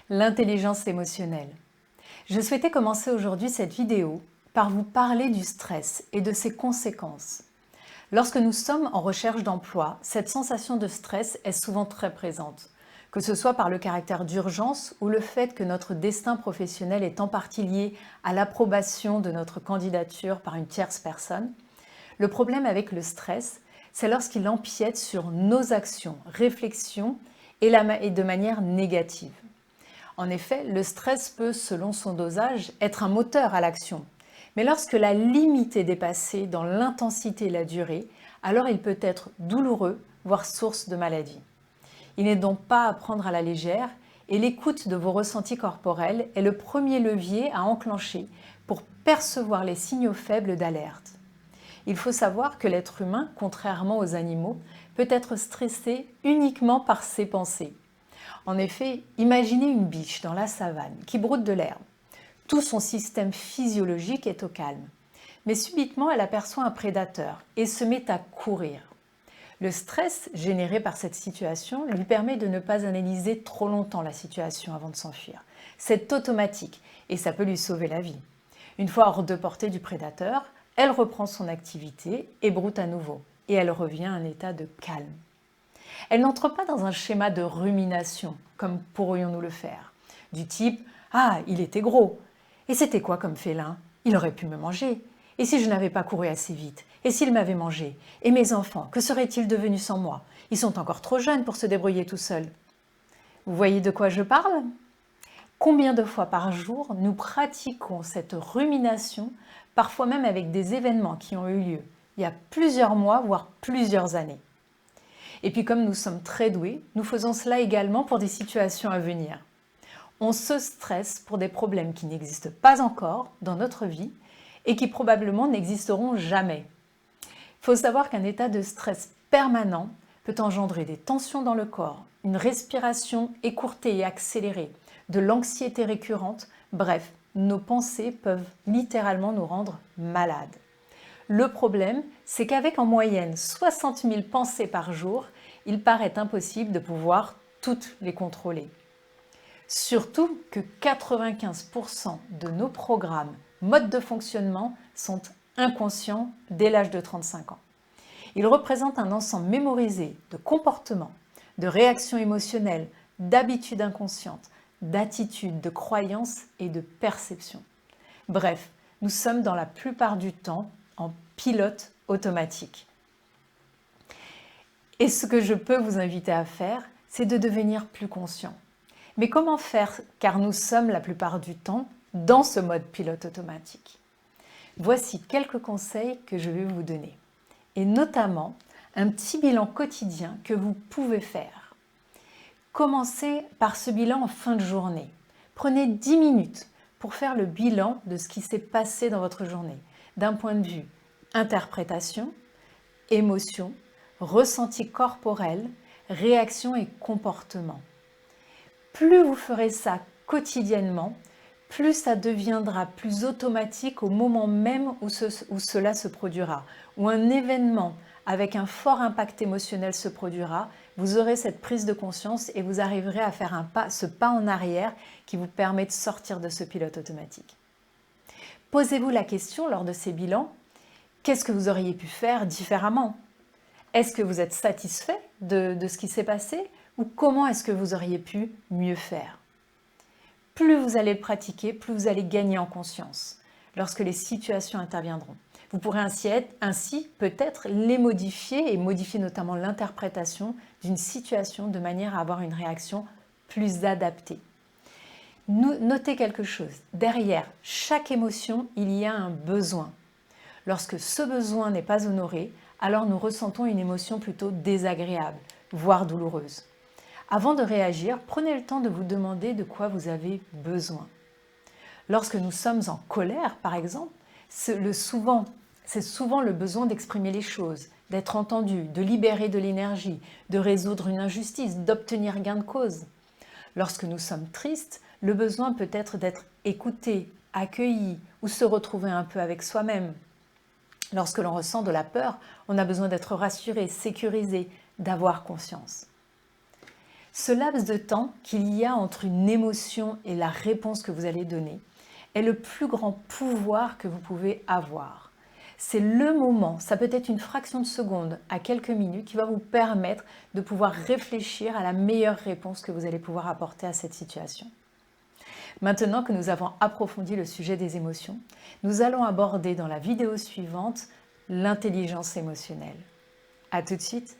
L'intelligence émotionnelle. Je souhaitais commencer aujourd'hui cette vidéo par vous parler du stress et de ses conséquences. Lorsque nous sommes en recherche d'emploi, cette sensation de stress est souvent très présente, que ce soit par le caractère d'urgence ou le fait que notre destin professionnel est en partie lié à l'approbation de notre candidature par une tierce personne. Le problème avec le stress, c'est lorsqu'il empiète sur nos actions, réflexions et de manière négative. En effet, le stress peut, selon son dosage, être un moteur à l'action. Mais lorsque la limite est dépassée dans l'intensité et la durée, alors il peut être douloureux, voire source de maladie. Il n'est donc pas à prendre à la légère et l'écoute de vos ressentis corporels est le premier levier à enclencher pour percevoir les signaux faibles d'alerte. Il faut savoir que l'être humain, contrairement aux animaux, peut être stressé uniquement par ses pensées. En effet, imaginez une biche dans la savane qui broute de l'herbe. Tout son système physiologique est au calme. Mais subitement, elle aperçoit un prédateur et se met à courir. Le stress généré par cette situation lui permet de ne pas analyser trop longtemps la situation avant de s'enfuir. C'est automatique et ça peut lui sauver la vie. Une fois hors de portée du prédateur, elle reprend son activité et broute à nouveau. Et elle revient à un état de calme. Elle n'entre pas dans un schéma de rumination, comme pourrions-nous le faire, du type « Ah, il était gros. Et c'était quoi comme félin? Il aurait pu me manger. Et si je n'avais pas couru assez vite? Et s'il m'avait mangé? Et mes enfants, que seraient-ils devenus sans moi? Ils sont encore trop jeunes pour se débrouiller tout seuls. » Vous voyez de quoi je parle? Combien de fois par jour nous pratiquons cette rumination, parfois même avec des événements qui ont eu lieu il y a plusieurs mois, voire plusieurs années? Et puis comme nous sommes très doués, nous faisons cela également pour des situations à venir. On se stresse pour des problèmes qui n'existent pas encore dans notre vie et qui probablement n'existeront jamais. Il faut savoir qu'un état de stress permanent peut engendrer des tensions dans le corps, une respiration écourtée et accélérée, de l'anxiété récurrente, bref, nos pensées peuvent littéralement nous rendre malades. Le problème, c'est qu'avec en moyenne 60 000 pensées par jour, il paraît impossible de pouvoir toutes les contrôler. Surtout que 95% de nos programmes, modes de fonctionnement sont inconscients dès l'âge de 35 ans. Ils représentent un ensemble mémorisé de comportements, de réactions émotionnelles, d'habitudes inconscientes, d'attitudes, de croyances et de perceptions. Bref, nous sommes dans la plupart du temps en pilote automatique. Et ce que je peux vous inviter à faire, c'est de devenir plus conscient. Mais comment faire, car nous sommes la plupart du temps dans ce mode pilote automatique? Voici quelques conseils que je vais vous donner, et notamment un petit bilan quotidien que vous pouvez faire. Commencez par ce bilan en fin de journée. Prenez 10 minutes pour faire le bilan de ce qui s'est passé dans votre journée, d'un point de vue interprétation, émotion, ressenti corporel, réaction et comportement. Plus vous ferez ça quotidiennement, plus ça deviendra plus automatique au moment même où cela se produira, où un événement avec un fort impact émotionnel se produira, vous aurez cette prise de conscience et vous arriverez à faire ce pas en arrière qui vous permet de sortir de ce pilote automatique. Posez-vous la question lors de ces bilans, qu'est-ce que vous auriez pu faire différemment? Est-ce que vous êtes satisfait de ce qui s'est passé ou comment est-ce que vous auriez pu mieux faire? Plus vous allez le pratiquer, plus vous allez gagner en conscience lorsque les situations interviendront. Vous pourrez ainsi peut-être les modifier et modifier notamment l'interprétation d'une situation de manière à avoir une réaction plus adaptée. Notez quelque chose, derrière chaque émotion, il y a un besoin. Lorsque ce besoin n'est pas honoré, alors nous ressentons une émotion plutôt désagréable, voire douloureuse. Avant de réagir, prenez le temps de vous demander de quoi vous avez besoin. Lorsque nous sommes en colère, par exemple, c'est souvent le besoin d'exprimer les choses, d'être entendu, de libérer de l'énergie, de résoudre une injustice, d'obtenir gain de cause. Lorsque nous sommes tristes, le besoin peut être d'être écouté, accueilli ou se retrouver un peu avec soi-même. Lorsque l'on ressent de la peur, on a besoin d'être rassuré, sécurisé, d'avoir confiance. Ce laps de temps qu'il y a entre une émotion et la réponse que vous allez donner est le plus grand pouvoir que vous pouvez avoir. C'est le moment, ça peut être une fraction de seconde à quelques minutes, qui va vous permettre de pouvoir réfléchir à la meilleure réponse que vous allez pouvoir apporter à cette situation. Maintenant que nous avons approfondi le sujet des émotions, nous allons aborder dans la vidéo suivante l'intelligence émotionnelle. À tout de suite!